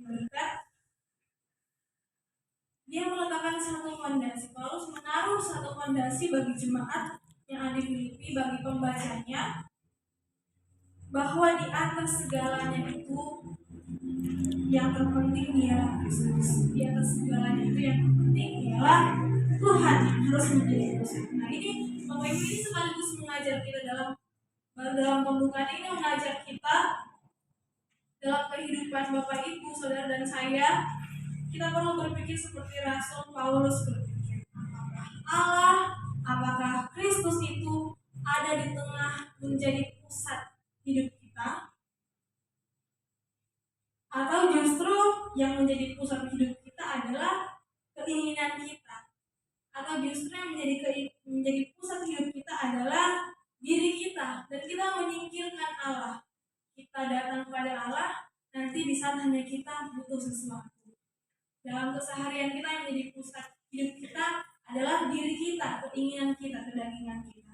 berkat dia meletakkan satu fondasi. Paulus menaruh satu fondasi bagi jemaat yang ada di Filipi, bagi pembacanya, bahwa di atas segalanya itu yang terpenting ialah Kristus. Di atas segalanya itu yang terpenting ialah Tuhan yang harus menjadi pusat. Nah, ini Bapak Ibu ini sekaligus mengajar kita dalam pembukaan ini, mengajar kita dalam kehidupan Bapak Ibu, saudara dan saya. Kita perlu berpikir seperti Rasul Paulus berpikir. Apakah Allah, apakah Kristus itu ada di tengah menjadi pusat hidup kita? Atau justru yang menjadi pusat hidup kita adalah keinginan kita? Atau justru yang menjadi pusat hidup kita adalah diri kita, dan kita menyingkirkan Allah? Kita datang kepada Allah nanti di saat hanya kita butuh sesuatu. Dalam keseharian kita yang menjadi pusat hidup kita adalah diri kita, keinginan kita, kedagingan kita.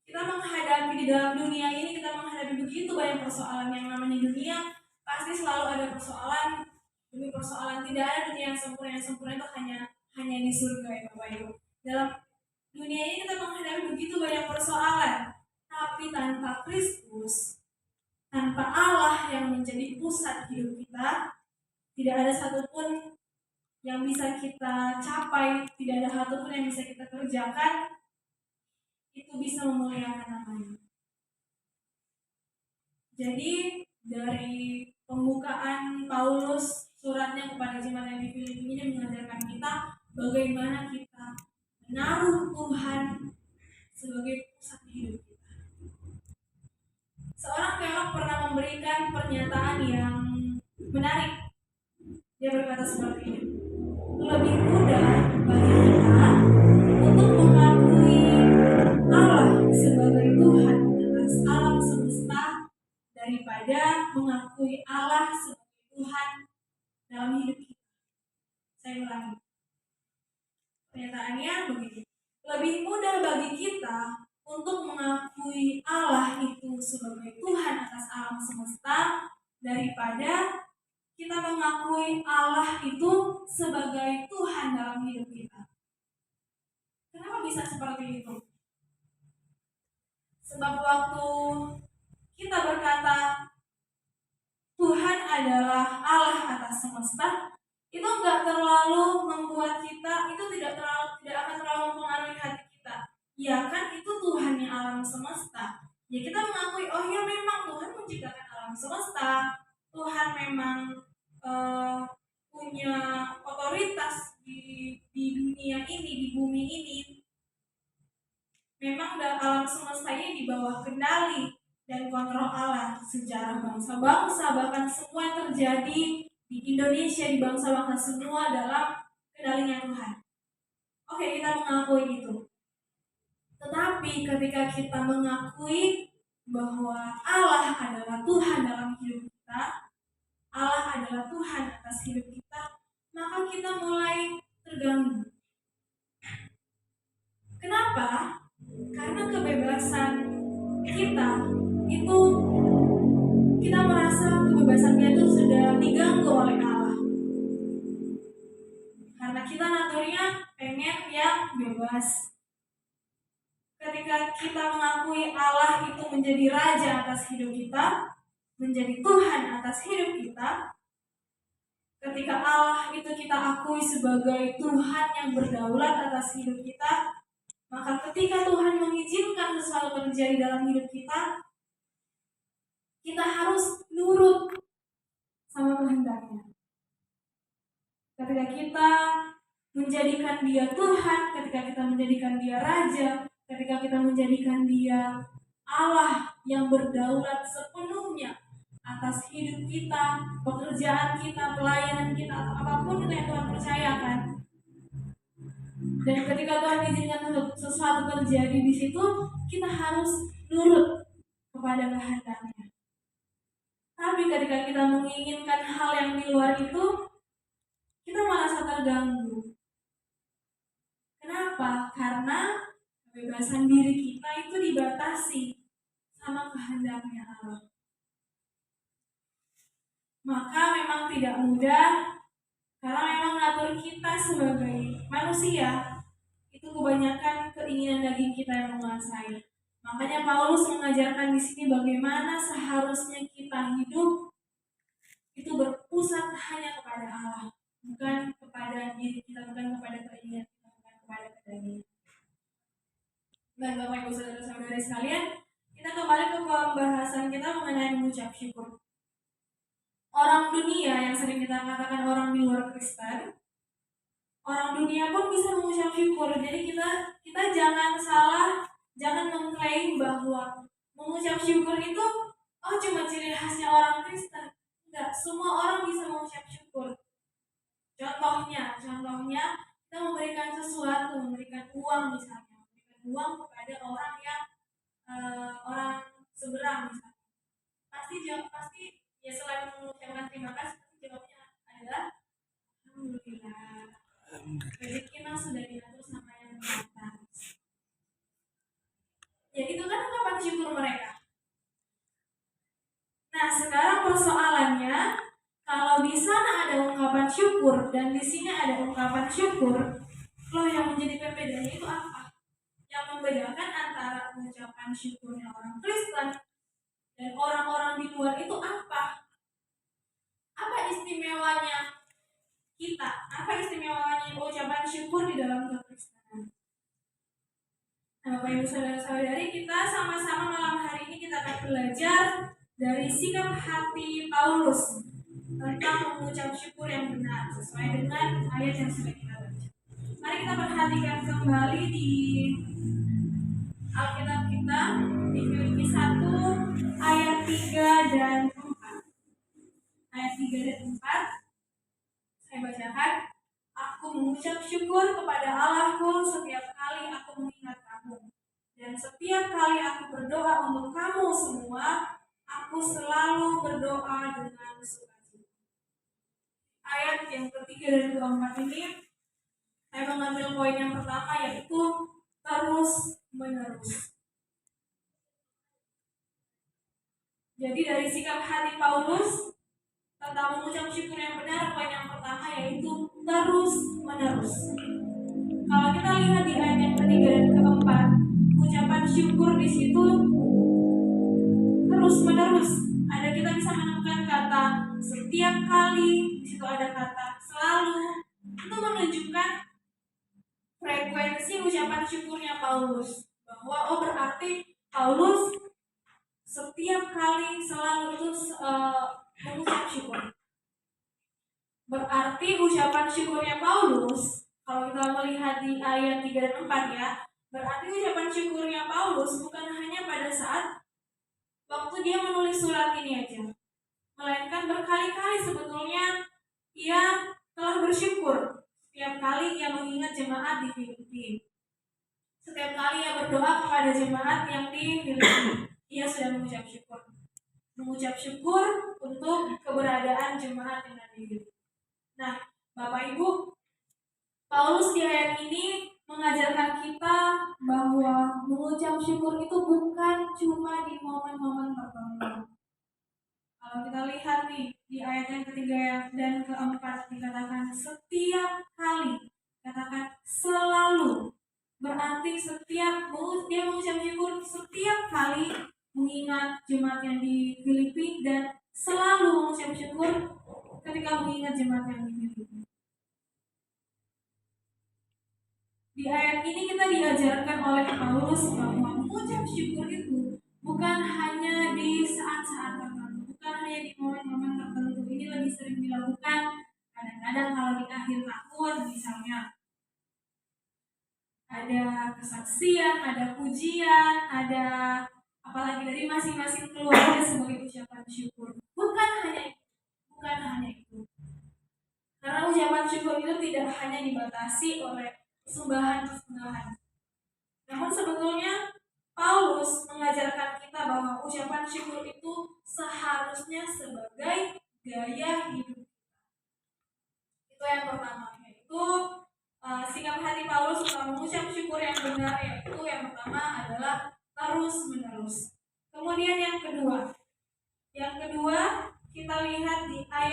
Kita menghadapi di dalam dunia ini, kita menghadapi begitu banyak persoalan. Yang namanya dunia pasti selalu ada persoalan demi persoalan. Tidak ada dunia yang sempurna. Yang sempurna itu hanya di surga, ya Bapak Ibu. Dalam dunia ini kita menghadapi begitu banyak persoalan, tapi tanpa Kristus, tanpa Allah yang menjadi pusat hidup kita, tidak ada satupun yang bisa kita capai, tidak ada satupun yang bisa kita kerjakan itu bisa memuliakan namanya. Jadi dari pembukaan Paulus suratnya kepada jemaat yang di Filipi ini mengajarkan kita bagaimana kita menaruh Tuhan sebagai pusat hidup kita. Seorang teolog pernah memberikan pernyataan yang menarik. Dia berkata seperti ini: lebih mudah bagi kita untuk mengakui Allah sebagai Tuhan atas alam semesta daripada mengakui Allah sebagai Tuhan dalam hidup kita. Saya ulangi. Pernyataannya begini: lebih mudah bagi kita untuk mengakui Allah itu sebagai Tuhan atas alam semesta daripada kita mengakui Allah itu sebagai Tuhan dalam hidup kita. Kenapa bisa seperti itu? Sebab waktu kita berkata Tuhan adalah Allah atas semesta, itu enggak terlalu membuat kita, itu tidak akan terlalu mempengaruhi hati kita. Ya kan, itu Tuhannya alam semesta. Ya kita mengakui, oh ya memang Tuhan menciptakan alam semesta. Tuhan memang punya otoritas di dunia ini, di bumi ini. Memang alam semesta ini di bawah kendali dan kontrol Allah. Sejarah bangsa-bangsa, bahkan semua yang terjadi di Indonesia, di bangsa-bangsa, semua dalam kendalinya Tuhan. Oke, kita mengakui itu. Tetapi ketika kita mengakui bahwa Allah adalah Tuhan dalam hidup kita, Allah adalah Tuhan atas hidup kita, maka kita mulai terganggu. Kenapa? Karena kebebasan kita itu, kita merasa kebebasan kita itu sudah diganggu oleh Allah. Karena kita naturnya pengen yang bebas. Ketika kita mengakui Allah itu menjadi raja atas hidup kita, menjadi Tuhan atas hidup kita, ketika Allah itu kita akui sebagai Tuhan yang berdaulat atas hidup kita, maka ketika Tuhan mengizinkan sesuatu terjadi dalam hidup kita, kita harus nurut sama kehendaknya. Ketika kita menjadikan Dia Tuhan, ketika kita menjadikan Dia Raja, ketika kita menjadikan Dia Allah yang berdaulat sepenuhnya atas hidup kita, pekerjaan kita, pelayanan kita, atau apapun itu yang Tuhan percayakan. Dan ketika Tuhan izinkan sesuatu terjadi di situ, kita harus nurut kepada kehendaknya. Tapi ketika kita menginginkan hal yang di luar itu, kita merasa terganggu. Kenapa? Karena kebebasan diri kita itu dibatasi sama kehendaknya Allah. maka memang tidak mudah, karena memang natur kita sebagai manusia itu kebanyakan keinginan daging kita yang menguasai. Makanya Paulus mengajarkan di sini bagaimana seharusnya kita hidup itu berpusat hanya kepada Allah, bukan kepada diri kita, bukan kepada keinginan kita, bukan kepada kedagingan. Baik Bapak Ibu Saudara-saudari sekalian, kita kembali ke pembahasan kita mengenai mengucap syukur. Orang dunia yang sering kita katakan orang di luar Kristen, orang dunia pun bisa mengucap syukur. Jadi kita jangan salah, jangan mengklaim bahwa mengucap syukur itu cuma ciri khasnya orang Kristen. Enggak, semua orang bisa mengucap syukur. Contohnya kita memberikan sesuatu, memberikan uang misalnya, memberikan uang kepada orang yang orang seberang misalnya. Pasti ya selain mengucapkan terima kasih, jawabnya adalah alhamdulillah. Rezeki memang sudah diatur sama yang atas. Ya itu kan ungkapan syukur mereka. Nah sekarang persoalannya, kalau di sana ada ungkapan syukur dan di sini ada ungkapan syukur, loh yang menjadi perbedaannya itu apa? Yang membedakan antara ucapan syukurnya orang Kristen dan orang-orang di luar itu apa? Apa istimewanya kita? Apa istimewanya ucapan syukur di dalam kekristenan? Nah, Bapak Ibu Saudara-saudari, kita sama-sama malam hari ini kita akan belajar dari sikap hati Paulus tentang mengucap syukur yang benar sesuai dengan ayat yang sudah kita baca. Mari kita perhatikan kembali di Alkitab kita di Filipi 1 ayat 3 dan 4. Ayat 3 dan 4 saya bacakan. Aku mengucap syukur kepada Allahku setiap kali aku mengingat kamu, dan setiap kali aku berdoa untuk kamu semua, aku selalu berdoa dengan sukacita. Ayat yang ketiga dan keempat ini saya mengambil poin yang pertama, yaitu terus menerus. Jadi dari sikap hati Paulus tentang mengucap syukur yang benar, poin yang pertama yaitu terus menerus. Kalau kita lihat di ayat yang ketiga dan keempat, ucapan syukur di situ terus menerus. Kita bisa menemukan kata setiap kali, di situ ada kata selalu. Itu menunjukkan frekuensi ucapan syukurnya Paulus, bahwa berarti Paulus setiap kali selalu itu mengucap syukur. Berarti ucapan syukurnya Paulus, kalau kita melihat di ayat 3 dan 4 ya, berarti ucapan syukurnya Paulus bukan hanya pada saat waktu dia menulis surat ini aja, melainkan berkali-kali sebetulnya ia telah bersyukur setiap kali ia mengingat jemaat di Filipi. Setiap kali ia berdoa kepada jemaat yang di Filipi, ia sudah mengucap syukur. Mengucap syukur untuk keberadaan jemaat yang ada di Filipi. Nah, Bapak Ibu, Paulus di ayat ini mengajarkan kita bahwa mengucap syukur itu bukan cuma di momen-momen tertentu. Kalau kita lihat nih di ayat yang ketiga dan keempat dikatakan setiap kali, katakan selalu. Berarti setiap dia mengucap syukur setiap kali mengingat jemaat yang di Filipi dan selalu mengucap syukur ketika mengingat jemaat yang di Filipi. Di ayat ini kita diajarkan oleh Paulus bahwa mengucap syukur itu bukan hanya di saat-saat tertentu, bukan hanya di momen-momen tertentu. Ini lebih sering dilakukan kadang-kadang kalau di akhir tahun misalnya. Ada kesaksian, ada pujian, ada apalagi dari masing-masing keluarga sebagai ucapan syukur. Bukan hanya itu. Karena ucapan syukur itu tidak hanya dibatasi oleh persembahan. Namun sebetulnya Paulus mengajarkan kita bahwa ucapan syukur itu seharusnya sebagai gaya hidup. Itu yang pertama, yaitu sikap hati Paulus untuk mengucap syukur yang benar, yaitu yang pertama adalah terus menerus. Kemudian yang kedua kita lihat di ayat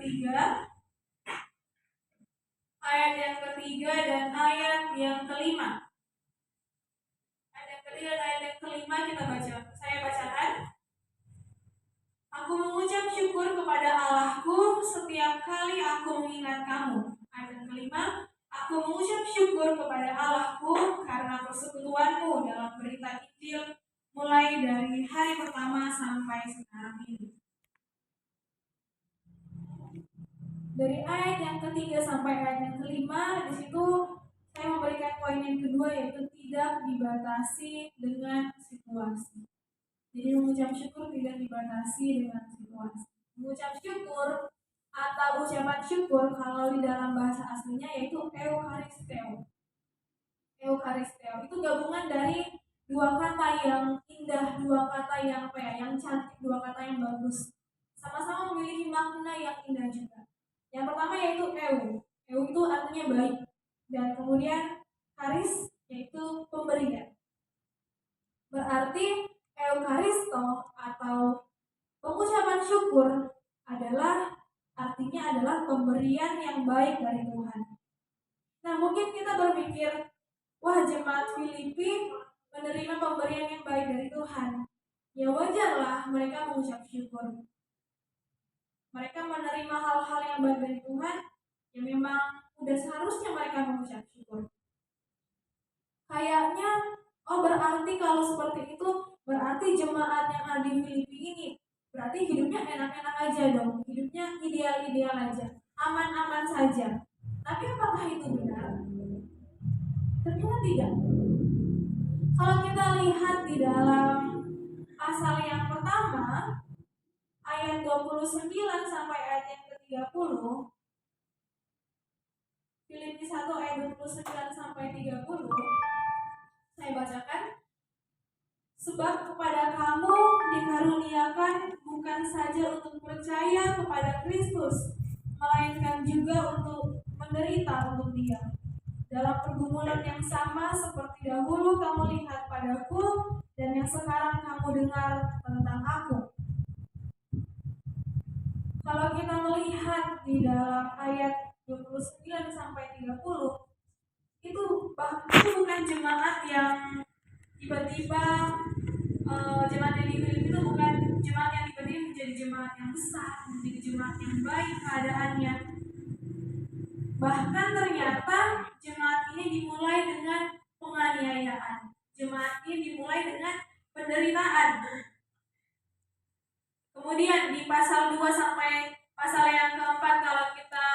ketiga, ayat yang ketiga dan ayat yang kelima. Ayat yang ketiga dan ayat yang kelima kita baca. Saya bacakan. Aku mengucap syukur kepada Allahku setiap kali aku mengingat kamu. Ayat yang kelima, aku mengucap syukur kepada Allahku karena persekutuanmu dalam berita Injil mulai dari hari pertama sampai sekarang ini. Dari ayat yang ketiga sampai ayat yang kelima, di situ saya memberikan poin yang kedua, yaitu tidak dibatasi dengan situasi. Jadi mengucap syukur tidak dibatasi dengan situasi. Mengucap syukur atau ucapan syukur kalau di dalam bahasa aslinya yaitu eukaristeo. Eukaristeo itu gabungan dari dua kata yang indah, dua kata yang yang cantik, dua kata yang bagus. Sama-sama memiliki makna yang indah juga. Yang pertama yaitu eu. Eu itu artinya baik. Dan kemudian karis yaitu pemberian. Berarti Eukaristo atau pengucapan syukur artinya adalah pemberian yang baik dari Tuhan. Nah, mungkin kita berpikir, wah, jemaat Filipi menerima pemberian yang baik dari Tuhan. Ya wajarlah mereka mengucap syukur. Mereka menerima hal-hal yang baik dari Tuhan, yang memang udah seharusnya mereka mengucap syukur. Kayaknya, berarti kalau seperti itu, berarti jemaat yang ada di Filipi ini, berarti hidupnya enak-enak aja dong, hidupnya ideal-ideal aja, aman-aman saja. Tapi apakah itu benar? Ternyata tidak. Kalau kita lihat di dalam pasal yang pertama, ayat 29 sampai ayat yang ke-30, Filipi 1 ayat 29 sampai 30, saya bacakan. Sebab kepada kamu dikaruniakan bukan saja untuk percaya kepada Kristus, melainkan juga untuk menderita untuk Dia. Dalam pergumulan yang sama seperti dahulu kamu lihat padaku dan yang sekarang kamu dengar tentang aku. Kalau kita melihat di dalam ayat 29 sampai 30, itu bukan jemaat yang tiba-tiba jemaat yang di Filipi itu bukan jemaat yang tiba-tiba menjadi jemaat yang besar, menjadi jemaat yang baik keadaannya. Bahkan ternyata jemaat ini dimulai dengan penganiayaan. Jemaat ini dimulai dengan penderitaan. Kemudian di pasal 2 sampai pasal yang keempat, kalau kita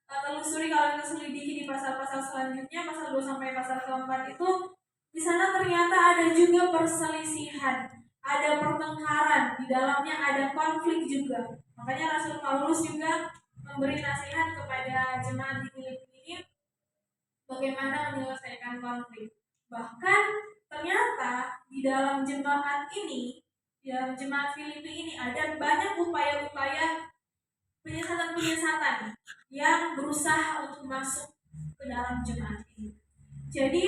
telusuri, kalau kita selidiki di pasal-pasal selanjutnya, pasal 2 sampai pasal keempat itu, di sana ternyata ada juga perselisihan, ada pertengkaran, di dalamnya ada konflik juga. Makanya Rasul Paulus juga memberi nasihat kepada jemaat di Filipi ini bagaimana menyelesaikan konflik. Bahkan ternyata di dalam jemaat ini, di dalam jemaat Filipi ini ada banyak upaya-upaya penyesatan-penyesatan yang berusaha untuk masuk ke dalam jemaat ini. Jadi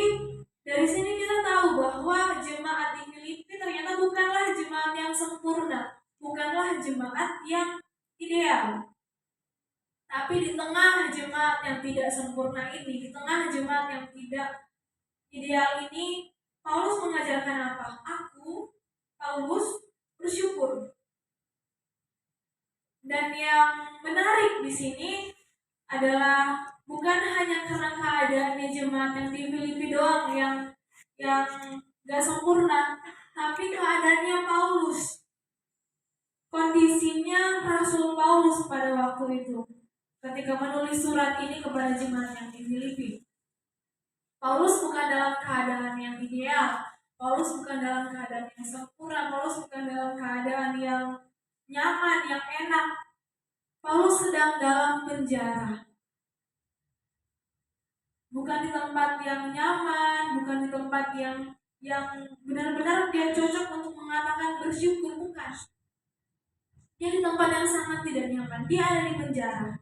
dari sini kita tahu bahwa jemaat di Filipi ternyata bukanlah jemaat yang sempurna, bukanlah jemaat yang ideal. Tapi di tengah jemaat yang tidak sempurna ini, di tengah jemaat yang tidak ideal ini, Paulus mengajarkan apa? Paulus bersyukur. Dan yang menarik di sini adalah bukan hanya karena keadaannya jemaat yang di Filipi doang yang gak sempurna, tapi keadaannya Paulus, kondisinya Rasul Paulus pada waktu itu ketika menulis surat ini kepada jemaat yang di Filipi. Paulus bukan dalam keadaan yang ideal, Paulus bukan dalam keadaan yang sempurna, Paulus bukan dalam keadaan yang nyaman, yang enak. Paulus sedang dalam penjara. Bukan di tempat yang nyaman, bukan di tempat yang benar-benar dia cocok untuk mengatakan bersyukur, bukan. Dia di tempat yang sangat tidak nyaman, dia ada di penjara.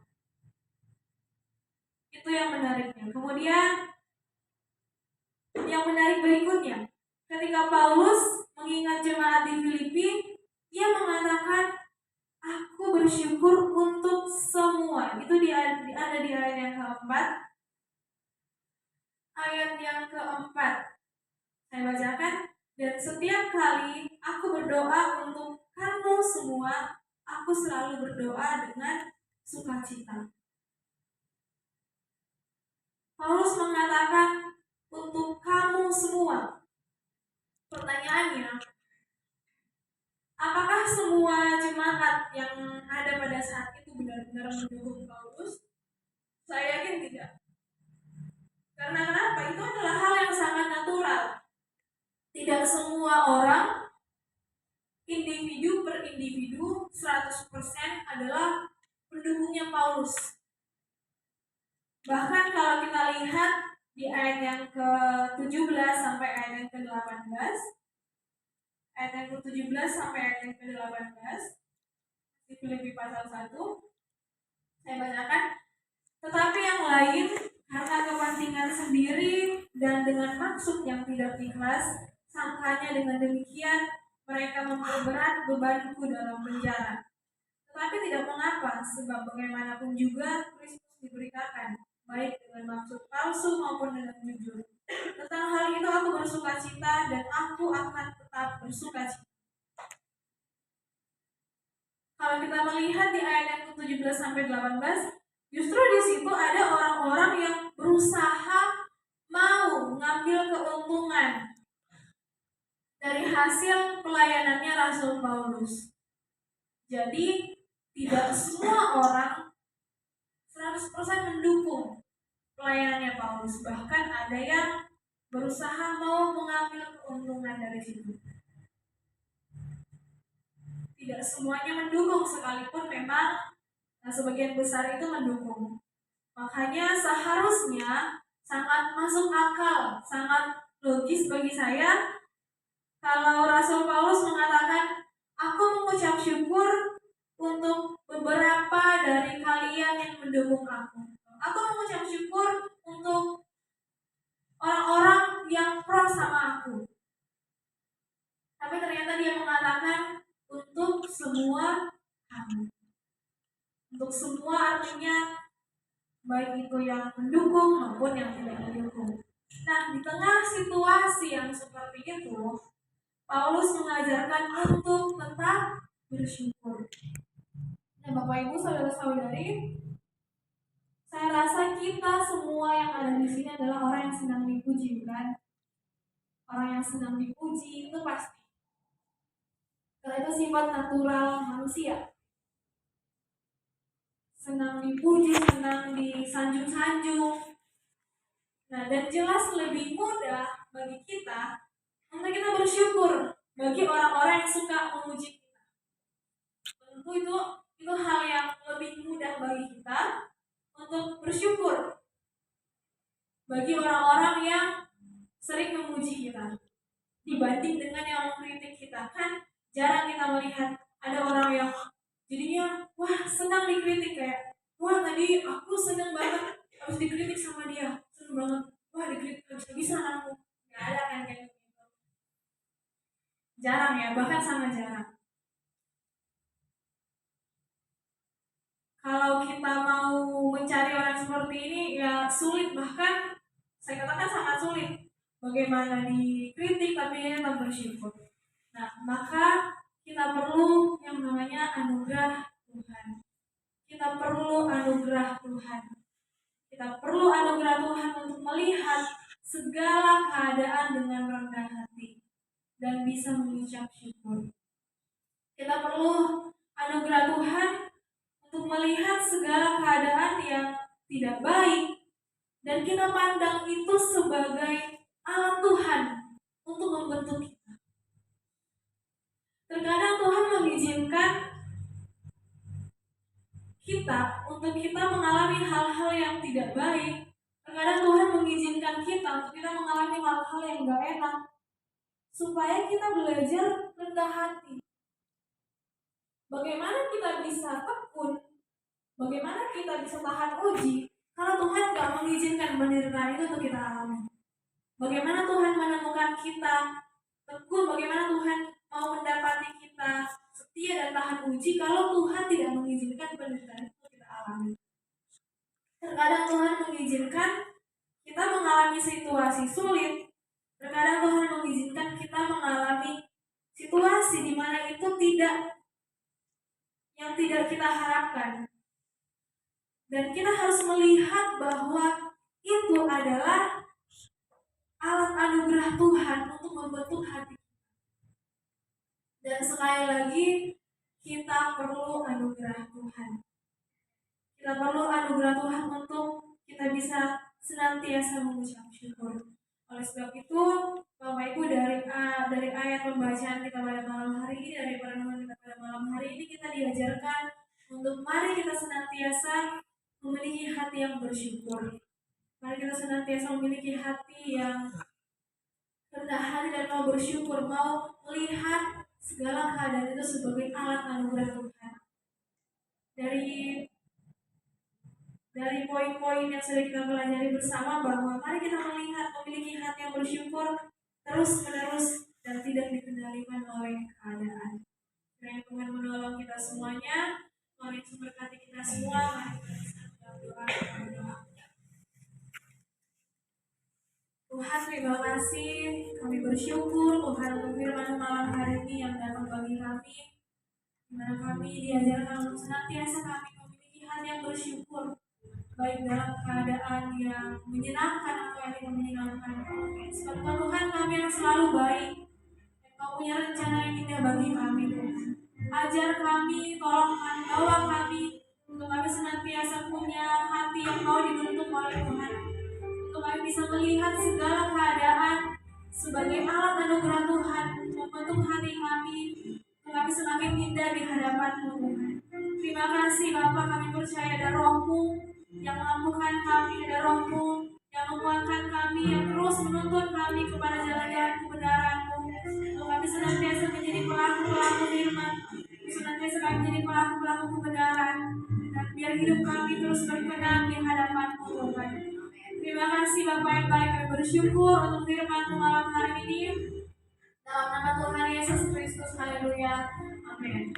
Itu yang menariknya. Kemudian yang menarik berikutnya, ketika Paulus mengingat jemaat di Filipi, dia mengatakan, aku bersyukur untuk semua. ada di ayat yang keempat. Ayat yang keempat saya bacakan. Dan setiap kali aku berdoa untuk kamu semua, aku selalu berdoa dengan sukacita. Paulus mengatakan untuk kamu semua. Pertanyaannya, apakah semua jemaat yang ada pada saat itu benar-benar mendukung Paulus? Saya yakin tidak. Karena kenapa? Itu adalah hal yang sangat natural. Tidak semua orang, individu per individu, 100% adalah pendukungnya Paulus. Bahkan kalau kita lihat di ayat yang ke-17 sampai ayat yang ke-18, ayat yang ke-17 sampai ayat yang ke-18 di Filipi pasal 1, saya bacakan. Tetapi yang lain karena kepentingan sendiri dan dengan maksud yang tidak ikhlas, sangkanya dengan demikian mereka memperberat bebanku dalam penjara. Tetapi tidak mengapa, sebab bagaimanapun juga Kristus diberitakan, baik dengan maksud palsu maupun dengan jujur. Tentang hal itu aku bersukacita dan aku akan tetap bersukacita. Kalau kita melihat di ayat yang ke-17 sampai 18, justru di situ ada orang-orang yang berusaha mau mengambil keuntungan dari hasil pelayanannya Rasul Paulus. Jadi tidak semua orang 100% mendukung pelayanannya Paulus. Bahkan ada yang berusaha mau mengambil keuntungan dari situ. Tidak semuanya mendukung, sekalipun memang sebagian besar itu mendukung. Makanya seharusnya sangat masuk akal, sangat logis bagi saya kalau Rasul Paulus mengatakan, aku mengucap syukur untuk beberapa dari kalian yang mendukung aku. Aku mengucap syukur untuk orang-orang yang pro sama aku. Tapi ternyata dia mengatakan untuk semua kamu. Untuk semua artinya baik itu yang mendukung maupun yang tidak mendukung. Nah, di tengah situasi yang seperti itu, Paulus mengajarkan untuk tetap bersyukur. Nah, Bapak Ibu saudara-saudari, saya rasa kita semua yang ada di sini adalah orang yang sedang dipuji, bukan? Orang yang sedang dipuji itu pasti. Karena itu sifat natural manusia. Senang dipuji, senang disanjung-sanjung. Nah, dan jelas lebih mudah bagi kita untuk kita bersyukur bagi orang-orang yang suka memuji kita. Tentu itu hal yang lebih mudah bagi kita untuk bersyukur bagi orang-orang yang sering memuji kita dibanding dengan yang mengkritik kita. Kan jarang kita melihat ada orang yang jadinya wah senang dikritik, kayak wah tadi aku senang banget habis dikritik sama dia, senang banget, wah dikritik bisa aku. Nggak ada kan kayak gitu. Jarang ya, bahkan sangat jarang. Kalau kita mau mencari orang seperti ini ya sulit, bahkan saya katakan sangat sulit. Bagaimana dikritik tapi dia tetap bersyukur. Nah, maka kita perlu yang namanya anugerah Tuhan. Kita perlu anugerah Tuhan. Kita perlu anugerah Tuhan untuk melihat segala keadaan dengan rendah hati dan bisa mengucap syukur. Kita perlu anugerah Tuhan untuk melihat segala keadaan yang tidak baik dan kita pandang itu sebagai alat Tuhan untuk membentuk kita. Terkadang Tuhan mengizinkan kita untuk kita mengalami hal-hal yang tidak baik. Terkadang Tuhan mengizinkan kita untuk kita mengalami hal-hal yang gak enak supaya kita belajar rendah hati. Bagaimana kita bisa tekun, bagaimana kita bisa tahan uji karena Tuhan gak mengizinkan penderitaan itu untuk kita alami. Bagaimana Tuhan menemukan kita tekun, bagaimana Tuhan mau mendapati kita setia dan tahan uji kalau Tuhan tidak mengizinkan penderitaan itu kita alami. Terkadang Tuhan mengizinkan kita mengalami situasi sulit. Terkadang Tuhan mengizinkan kita mengalami situasi di mana itu yang tidak kita harapkan. Dan kita harus melihat bahwa itu adalah alat anugerah Tuhan untuk membentuk hati. Dan sekali lagi, kita perlu anugerah Tuhan. Kita perlu anugerah Tuhan untuk kita bisa senantiasa mengucap syukur. Oleh sebab itu, Bapak Ibu, dari ayat pembacaan kita pada malam hari ini, dari perenungan kita pada malam hari ini, kita diajarkan untuk mari kita senantiasa memiliki hati yang bersyukur. Mari kita senantiasa memiliki hati yang rendah hati dan mau bersyukur, mau melihat segala keadaan itu sebagai alat anugerah Tuhan. Dari poin-poin yang sudah kita pelajari bersama, bahwa mari kita melihat memiliki hati yang bersyukur terus-menerus dan tidak dikendalikan oleh keadaan. Kiranya Tuhan menolong kita semuanya, mari memberkati kita semua. Mari kita berdoa. Tuhan, terima kasih, kami bersyukur Tuhan untuk firman malam hari ini yang datang bagi kami, di mana kami diajarkan untuk senantiasa kami memiliki hati yang bersyukur, baik dalam keadaan yang menyenangkan atau yang tidak menyenangkan. Sebab Tuhan, kami yang selalu baik, dan Kau punya rencana yang indah bagi kami, Tuhan. Ajar kami, tolong bawa kami, untuk kami senantiasa punya hati yang mau dibentuk oleh Tuhan, untuk kami bisa melihat segala keadaan sebagai alat anugerah Tuhan, membentuk hati kami, untuk kami semakin indah di hadapan-Mu, Tuhan. Terima kasih Bapa, kami percaya ada Roh-Mu yang mengampuhkan kami, ada Roh-Mu yang menguatkan kami, yang terus menuntun kami kepada jalan-jalan kebenaran-Mu, untuk kami senantiasa menjadi pelaku-pelaku firman, senantiasa kami menjadi pelaku-pelaku kebenaran, dan biar hidup kami terus berkenan di hadapan-Mu, Tuhan. Terima kasih Bapak yang baik, kami bersyukur untuk firman-Mu malam hari ini. Dalam nama Tuhan Yesus Kristus, haleluya, amin.